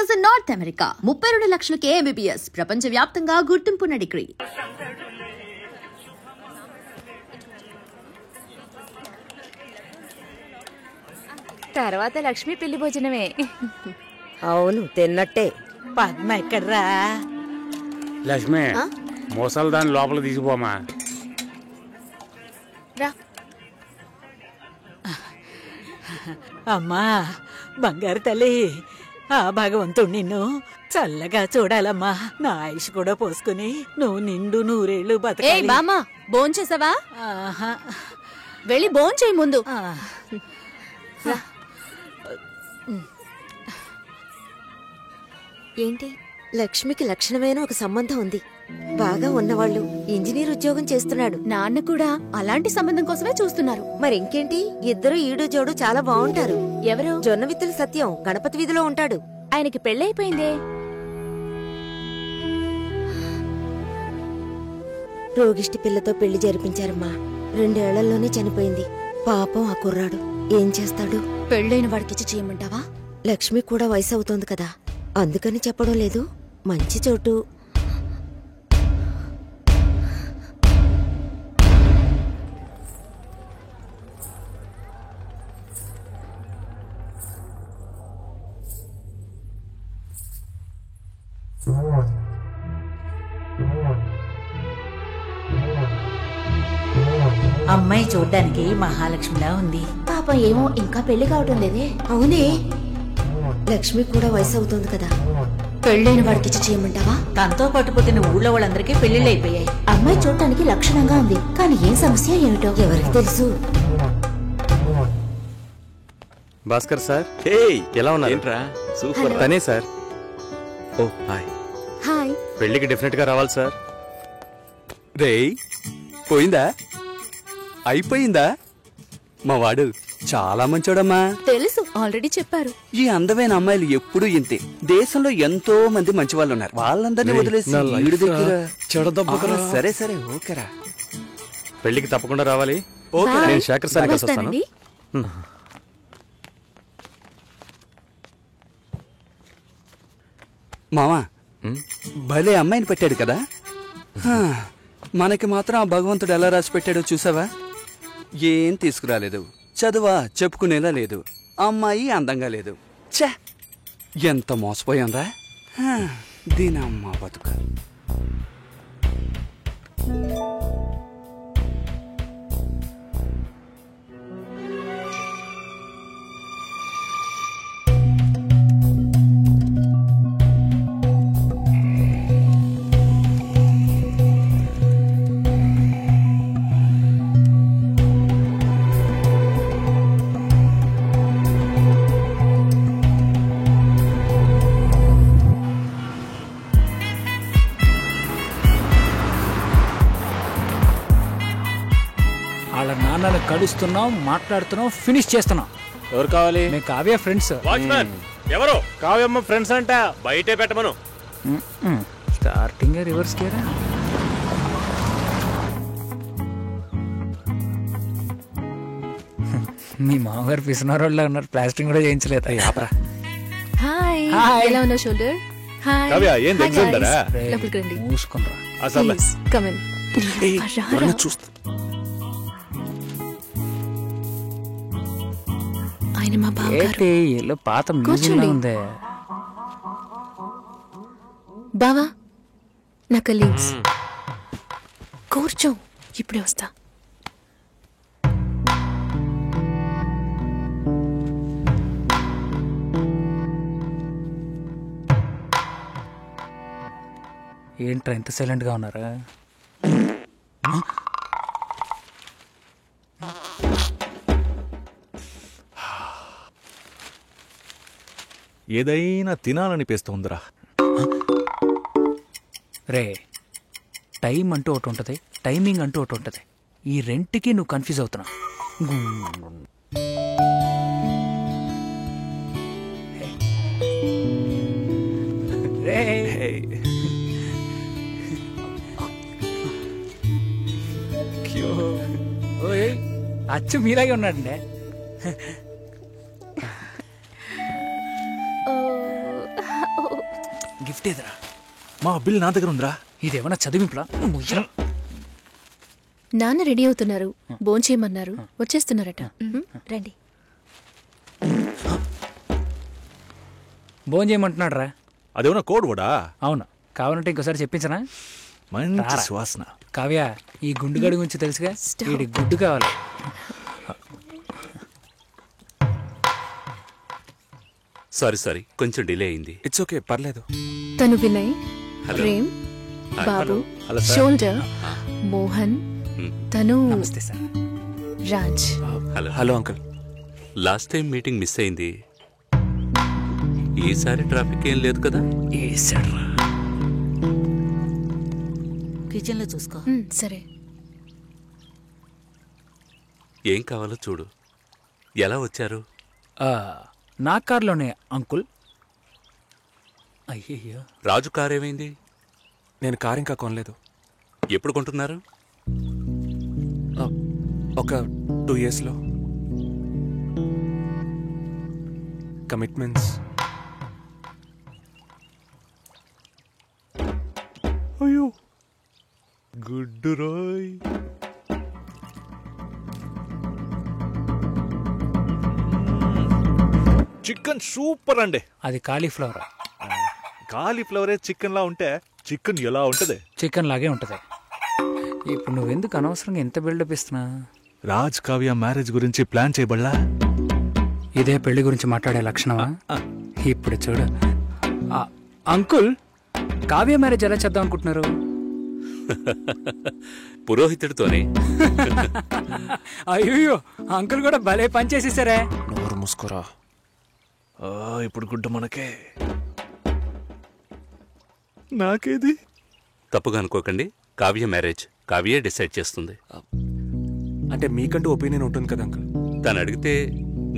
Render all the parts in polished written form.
Doctors in north America 32 లక్షలకే MBBS ప్రపంచవ్యాప్తంగా గుర్తింపున్న degree. తర్వాత లక్ష్మి పెళ్లి భోజనమే. అవును, తిన్నట్టే. పద్మ ఎక్కడ్రా? లక్ష్మి, మోసాలు దాన్ని లోపల తీసుకుపోమా. అమ్మా బంగారు తల్లి, ఆ భగవంతుడు నిన్ను చల్లగా చూడాలమ్మా. నా ఆయుష్ కూడా పోసుకుని నువ్వు నిండు నూరేళ్లు బతకాలి. బామా, భోంచేసావా? వెళ్ళి భోంచేయి ముందు. ఏంటి? లక్ష్మికి లక్షణమైన ఒక సంబంధం ఉంది. బాగా ఉన్నవాళ్ళు, ఇంజనీర్ ఉద్యోగం చేస్తున్నాడు. నాన్న కూడా అలాంటి సంబంధం కోసమే చూస్తున్నారు. మరి ఇంకేంటి, ఇద్దరు ఈడు జోడు చాలా బాగుంటారు. ఎవరు? జొన్న విత్తుల సత్యం గణపతి వీధిలో ఉంటాడు. ఆయనకి పెళ్ళైపోయిందే. రోగిష్టి పిల్లతో పెళ్లి జరిపించారమ్మా. 2 ఏళ్లలోనే చనిపోయింది. పాపం ఆ కుర్రాడు ఏం చేస్తాడు? పెళ్ళైన వాడికిచ్చి చేయమంటావా? లక్ష్మి కూడా వయసు అవుతోంది కదా, అందుకని చెప్పడం లేదు. మంచి చోటు. అమ్మాయి చూడ్డానికి మహాలక్ష్మిలా ఉంది. పాపం ఏమో ఇంకా పెళ్లి కావటం లేదే. అవునే, లక్ష్మి కూడా వయసు అవుతోంది కదా. పెళ్ళైన వాడికిచ్చి చేయమంటావా? తనతో పట్టుపోతున్న ఊళ్ళో వాళ్ళందరికీ పెళ్లిళ్ళు అయిపోయాయి. అమ్మాయి చూడటానికి లక్షణంగా ఉంది, కానీ ఏం సమస్య ఏమిటో ఎవరికి తెలుసు? భాస్కర్ సార్, ఎలా ఉన్నారు? ఏంట్రా సూపర్. తనే సార్. ఓ హాయ్. హాయ్. పెళ్లికి డెఫినెట్ గా రావాలి సార్. రేయ్, పోయిందా? అయిపోయిందా? మా వాడు చాలా మంచోడమ్మా. తెలుసు, ఆల్రెడీ చెప్పారు. ఈ అందమైన అమ్మాయిలు ఎప్పుడూ ఇంతే. దేశంలో ఎంతో మంది మంచి వాళ్ళు ఉన్నారు. వాళ్ళందరినీ వదిలేసి వీడి దగ్గర సరే సరే ఓకేరా. పెళ్లికి తప్పకుండా రావాలి. ఓకే, నేను శేఖర్ సార్ కలిసి వస్తాను. మామా, భలే అమ్మాయిని పెట్టాడు కదా. మనకి మాత్రం ఆ భగవంతుడు ఎలా రాసి పెట్టాడో చూసావా? ఏం తీసుకురాలేదు, చదువా చెప్పుకునేలా లేదు, అమ్మాయి అందంగా లేదు. ఛే, ఎంత మోసపోయాంరా దీనమ్మ బతుక. వాళ్ళ నాన్నని కలుస్తున్నాం, మాట్లాడుతున్నాం, ఫినిష్ చేస్తున్నాం. ఎవరు కావాలి? మేము కావ్య ఫ్రెండ్స్. వాచ్మెన్ ఎవరు? కావ్యమ్మ ఫ్రెండ్స్ అంట, బయటే పెట్టమను. Starting reverse కేరా. మీ మామగారు పిసినారోళ్ళ ఉన్నారు, ప్లాస్టింగ్ కూడా చేయించలేదు. హాయ్, ఎలా ఉన్నావు షోల్డర్? హాయ్. కావ్య, ఏం ఎగ్జామ్ దరా? లోపలికి రండి. మూసుకుంటారా? అసలు కమ్ ఇన్. చూస్తా. ఆయన మా బావగారు. ఏలో పాత మ్యూజియం ఉంది. బావా, నా కలీగ్స్. కూర్చో, ఇప్పుడే వస్తా. ఏంట్రా ఇంత సైలెంట్ గా ఉన్నారా? ఏదైనా తినాలనిపిస్తోందిరా. రే, టైం అంటూ ఒకటి ఉంటుంది, టైమింగ్ అంటూ ఒకటి ఉంటుంది. ఈ రెంట్కి నువ్వు కన్ఫ్యూజ్ అవుతున్నావు. అచ్చు మీలాగే ఉన్నాడండి. గిఫ్ట్ ఏదిరా? మా బిల్ నా దగ్గర ఉందిరా. ఇదేమన్నా చదివింపులా? నాన్న రెడీ అవుతున్నారు, భోంచేయమన్నారు, వచ్చేస్తున్నారట. రండి. భోజనం చేయమంటున్నాడు రా. అదేమన్నా కోడ్ కూడా? అవును, కావాలంటే ఇంకోసారి చెప్పించనా? మంచి శ్వాసన. కావ్య, ఈ గుండుగడి గురించి తెలుసుగా, వీడి గుడ్డు కావాలి. సారీ కొంచెం డిలే అయింది. ఇట్స్ ఓకే, పర్లేదు. తను వినయ్, ప్రేమ్, బాబు, షోల్డర్, మోహన్, తను నమస్తే sir. Raj. Hello uncle. Last time meeting miss అయింది. ఈసారి ట్రాఫిక్ ఏం లేదు కదా? కిచెన్ లో చూసుకో. సరే. ఏం కావాలో చూడు. ఎలా వచ్చారు? నా కార్లోనే అంకుల్. అయ్యయ్యో, రాజు కార్ ఏమైంది? నేను కార్ ఇంకా కొనలేదు. ఎప్పుడు కొంటున్నారు? ఒక 2 years లో. కమిట్మెంట్స్. అయ్యో, గుడ్ రాయ్. చికెన్ సూపర్ అండి. అది కాలీఫ్లవర్. కాలీఫ్లవరే చికెన్ లా ఉంటే చికెన్ ఎలా ఉంటది? చికెన్ లాగే ఉంటది. ఇప్పుడు నువ్వెందుకు అనవసరంగా ఎంత బిల్డప్ ఇస్తున్నా? రాజ్ కావ్య మ్యారేజ్ గురించి ప్లాన్ చేయబడలా? ఇదే పెళ్లి గురించి మాట్లాడే లక్షణమా? ఇప్పుడు చూడు. అంకుల్, కావ్య మ్యారేజ్ ఎలా చేద్దాం అనుకుంటున్నారు? పురోహితుడితోనే. అయ్యో, అంకుల్ కూడా భలే పని చేసేసారే. నోరు మూసుకోరా. ఇప్పుడు గుడ్డ మనకే. నాకేది? తప్పుగా అనుకోకండి. కావ్య మ్యారేజ్ కావ్యే డిసైడ్ చేస్తుంది. అంటే మీకంటూ ఒపీనియన్ ఉంటుంది కదా అంకుల్? తను అడిగితే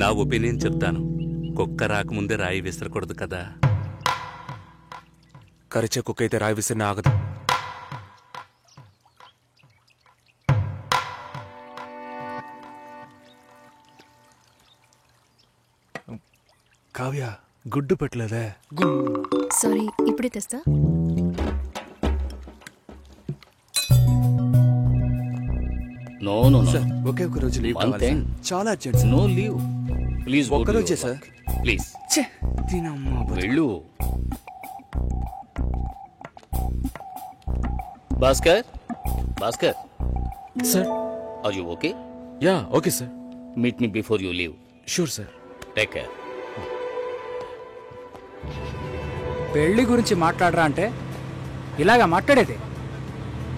నా ఒపీనియన్ చెప్తాను. కుక్క రాకముందే రాయి విసరకూడదు కదా. కరిచే కుక్క అయితే రాయి విసిరిన ఆగదు. కావ్య, గుడ్డు పెట్టలేదే? సారీ, ఇప్పుడే తెస్తా. నో సార్, ఒకే ఒక రోజు లీవ్ కావాలి సార్. చాలా urgent sir. No leave please. ఒక్కరోజే సార్. ప్లీజ్ వెళ్ళు. Bhaskar, Bhaskar sir. Are you okay? Yeah okay sir. Meet me before you leave. Sure sir. Take care. పెళ్లి గురించి మాట్లాడరా అంటే ఇలాగా మాట్లాడేది?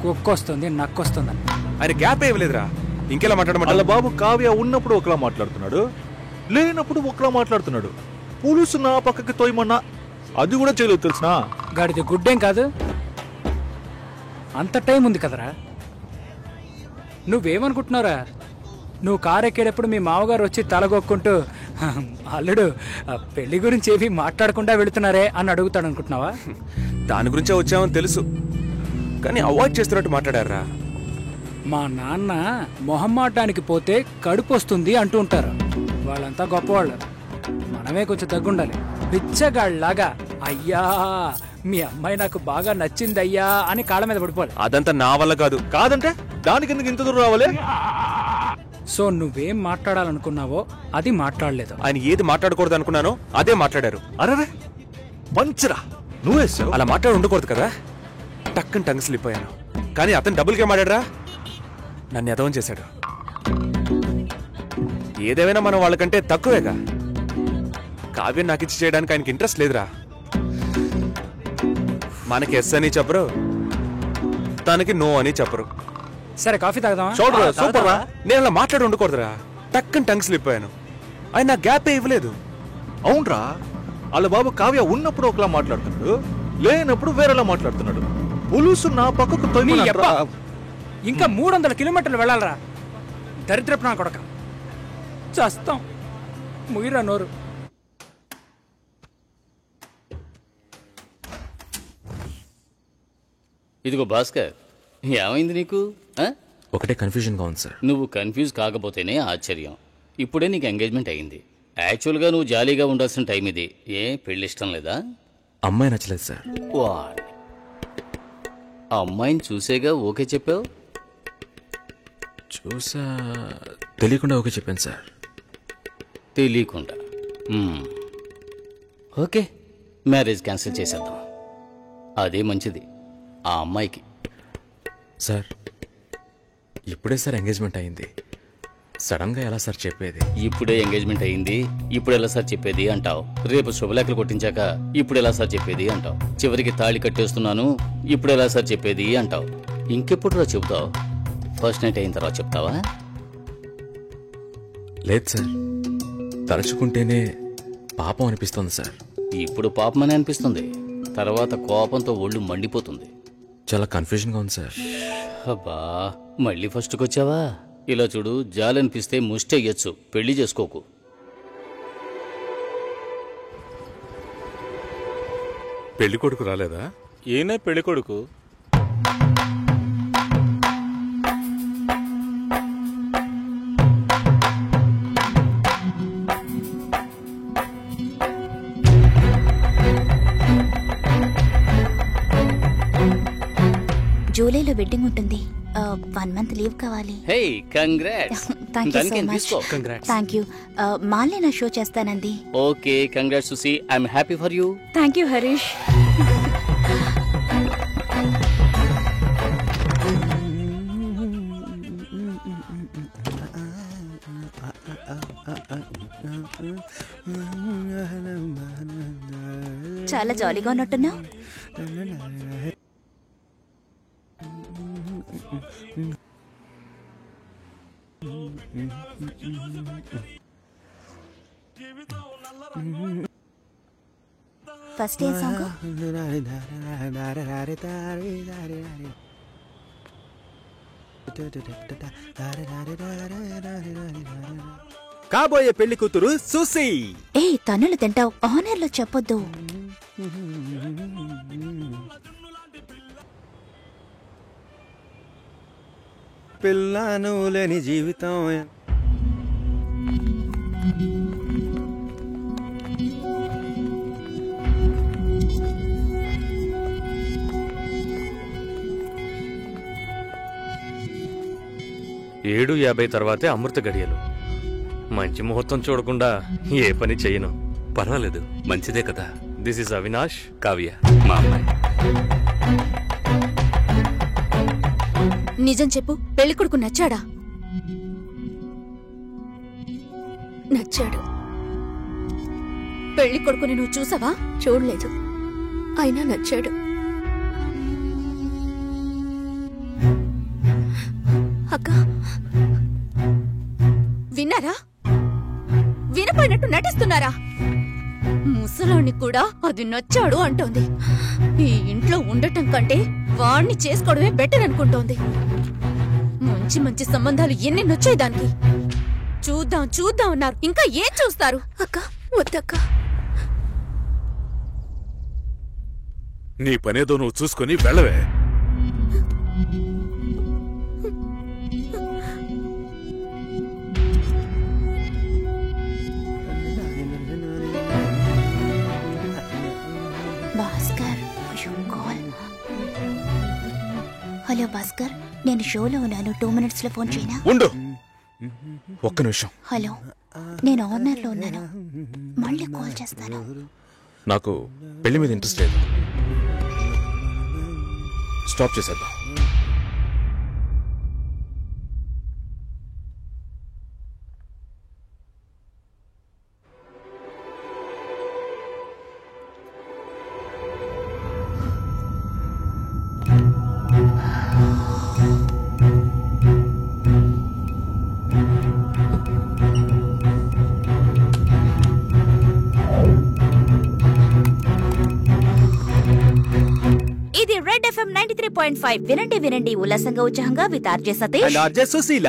కుక్కొస్తుంది, నక్కొస్తుందని. ఆయన గ్యాప్ ఏమలేదురా. ఇంకెలా మాట్లాడమంట? అలా బాబు, కావ్య ఉన్నప్పుడు ఒకలా మాట్లాడుతున్నాడు, లేనప్పుడు ఒకలా మాట్లాడుతున్నాడు. పులుసు నా పక్కకి తోయమన్నా అది కూడా చేయలేదు తెలుసునా? గాడిది గుడ్డేం కాదు. అంత టైం ఉంది కదరా. నువ్వేమనుకుంటున్నారా? నువ్వు కారు ఎక్కేటప్పుడు మీ మామగారు వచ్చి తలగొక్కుంటూ అల్లుడు పెళ్లి గురించి ఏవి మాట్లాడకుండా వెళుతున్నారే అని అడుగుతాడు అనుకుంటున్నావా? దాని గురించే వచ్చామని తెలుసు, కానీ అవాయిడ్ చేస్తున్నట్టు మాట్లాడారా. మా నాన్న మొహమ్మాటానికి పోతే కడుపు వస్తుంది అంటూ ఉంటారు. వాళ్ళంతా గొప్పవాళ్ళు, మనమే కొంచెం తగ్గుండాలి. పిచ్చగాళ్ళలాగా అయ్యా మీ అమ్మాయి నాకు బాగా నచ్చింది అయ్యా అని కాళ్ళ మీద పడిపోవాలి. అదంతా నా వల్ల కాదు. కాదంటే దానికి ఎందుకు ఇంత దూరం రావాలి? సో నువ్వేం మాట్లాడాలనుకున్నావో అది మాట్లాడలేదు. ఆయన ఏది మాట్లాడకూడదు అనుకున్నానో అదే మాట్లాడారు. అరే మంచిరా, నువ్వే అలా మాట్లాడి ఉండకూడదు కదా. టక్కుని టంగ్ స్లిప్ అయ్యాను. కానీ అతను డబుల్ గేమ్ ఆడారా, నన్ను ఎదవం చేశాడు. ఏదేమైనా మనం వాళ్ళకంటే తక్కువేగా. కావ్యం నాకు ఇచ్చి చేయడానికి ఆయనకి ఇంట్రెస్ట్ లేదురా. మనకి ఎస్ అని చెప్పరు, తనకి నో అని చెప్పరు. సరే కాఫీ తాగుదామా? చూడరా, సూపర్ రా. నేను అలా మాట్లాడి ఉండకూడదురా. టక్కుని టంగ్ స్లిప్ అయ్యాను. ఆయన నా గ్యాపే ఇవ్వలేదు. అవునరా, వాళ్ళ బాబు కావ్య ఉన్నప్పుడు ఒకలా మాట్లాడుతున్నాడు, లేనప్పుడు వేరేలా మాట్లాడుతున్నాడు. పులుసు నా పక్కకు తొమ్మిది. ఇంకా 300 కిలోమీటర్లు వెళ్ళాలరా. దరిద్రపు నా కొడక, చేస్తాం. ముగిరా నోరు. ఇదిగో భాస్కర్, ఏమైంది నీకు? ఒకటే కన్ఫ్యూజన్గా ఉంది సార్. నువ్వు కన్ఫ్యూజ్ కాకపోతేనే ఆశ్చర్యం. ఇప్పుడే నీకు ఎంగేజ్మెంట్ అయింది. యాక్చువల్గా నువ్వు జాలీగా ఉండాల్సిన టైం ఇది. ఏ పెళ్లి ఇష్టం లేదా? అమ్మాయి నచ్చలేదు సార్. అమ్మాయిని చూసేగా ఓకే చెప్పావు? చూసా, తెలియకుండా ఓకే చెప్పాను సార్. తెలియకుండా? ఓకే, మ్యారేజ్ క్యాన్సిల్ చేసేద్దాం. అదే మంచిది ఆ అమ్మాయికి. సార్ ఇప్పుడే సార్ ఎంగేజ్మెంట్ అయింది, సడన్గా ఎలా సార్ చెప్పేది? ఇప్పుడే ఎంగేజ్మెంట్ అయింది, ఇప్పుడు ఎలా సార్ చెప్పేది అంటావు. రేపు శుభలేఖలు కొట్టించాక ఇప్పుడు ఎలా సార్ చెప్పేది అంటావు. చివరికి తాళి కట్టేస్తున్నాను, ఇప్పుడు ఎలా సార్ చెప్పేది అంటావు. ఇంకెప్పుడు రా చెబుతావు? ఫస్ట్ నైట్ అయిన తర్వాత చెప్తావా? లేదు సార్, తలుచుకుంటేనే పాపం అనిపిస్తుంది సార్. ఇప్పుడు పాపమని అనిపిస్తుంది, తర్వాత కోపంతో ఒళ్ళు మండిపోతుంది. చాలా కన్ఫ్యూజన్గా ఉంది సార్. అబ్బా, మళ్ళీ ఫస్ట్కి వచ్చావా? ఇలా చూడు, జాలనిపిస్తే ముష్టి అయ్యొచ్చు, పెళ్లి చేసుకోకు. పెళ్లి కొడుకు రాలేదా? ఈయనే పెళ్లి కొడుకు. జూలైలో వెడ్డింగ్ ఉంటుంది. 1 month లీవ్ కావాలి. Hey, congrats. Thank you so much. Thank you. మాల్ని నా షో చేస్తానండి. Okay, congrats Susi. I'm happy for you. Thank you Harish. చాలా జాలీగా ఉన్నట్టున్నావు. ఫస్ట్ ఏ సాంగ్? కాబోయే పెళ్లి కూతురు సుసి. ఏ తన్నులు తింటావు, ఆనర్లో చెప్పొద్దు. పిల్లను లేని జీవితం. ఏడు 50 తర్వాతే అమృత గడియలు. మంచి ముహూర్తం చూడకుండా ఏ పని చెయ్యను. పర్వాలేదు, మంచిదే కదా. దిస్ ఇస్ అవినాష్, కావ్య మా అమ్మాయి. నిజం చెప్పు, పెళ్లి కొడుకు నచ్చాడా? నచ్చాడు. పెళ్లి కొడుకుని నువ్వు చూసావా? చూడలేదు, అయినా నచ్చాడు. అక్క, విన్నారా? వినపోయినట్టు నటిస్తున్నారా? ముసలోని కూడా అది నచ్చాడు అంటోంది. ఈ ఇంట్లో ఉండటం కంటే వాణ్ణి చేసుకోవడమే బెటర్ అనుకుంటోంది. మంచి మంచి సంబంధాలు ఎన్ని నచ్చాయి దానికి. చూద్దాం చూద్దాం అన్నారు, ఇంకా ఏం చూస్తారు? అక్క వద్దక్క. నీ పనేదో నువ్వు చూసుకొని వెళ్ళవే. భాస్కర్, హలో భాస్కర్, నేను షోలో ఉన్నాను. 2 minutes లో ఫోన్ చేయనా? ఉండు, ఒక్క నిమిషం. హలో, నేను ఆనర్లో ఉన్నాను, మళ్ళీ కాల్ చేస్తాను. నాకు పెళ్లి మీద ఇంట్రెస్ట్ లేదు, స్టాప్ చేసేద్దాం. ఇది రెడ్ FM 93.5. వినండి వినండి ఉల్లాసంగా ఉత్సాహంగా with RJ Satish and RJ Sushila.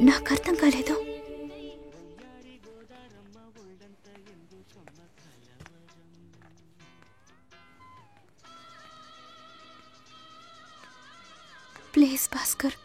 నాకు అర్థం కాలేదు. ప్లీజ్ భాస్కర్,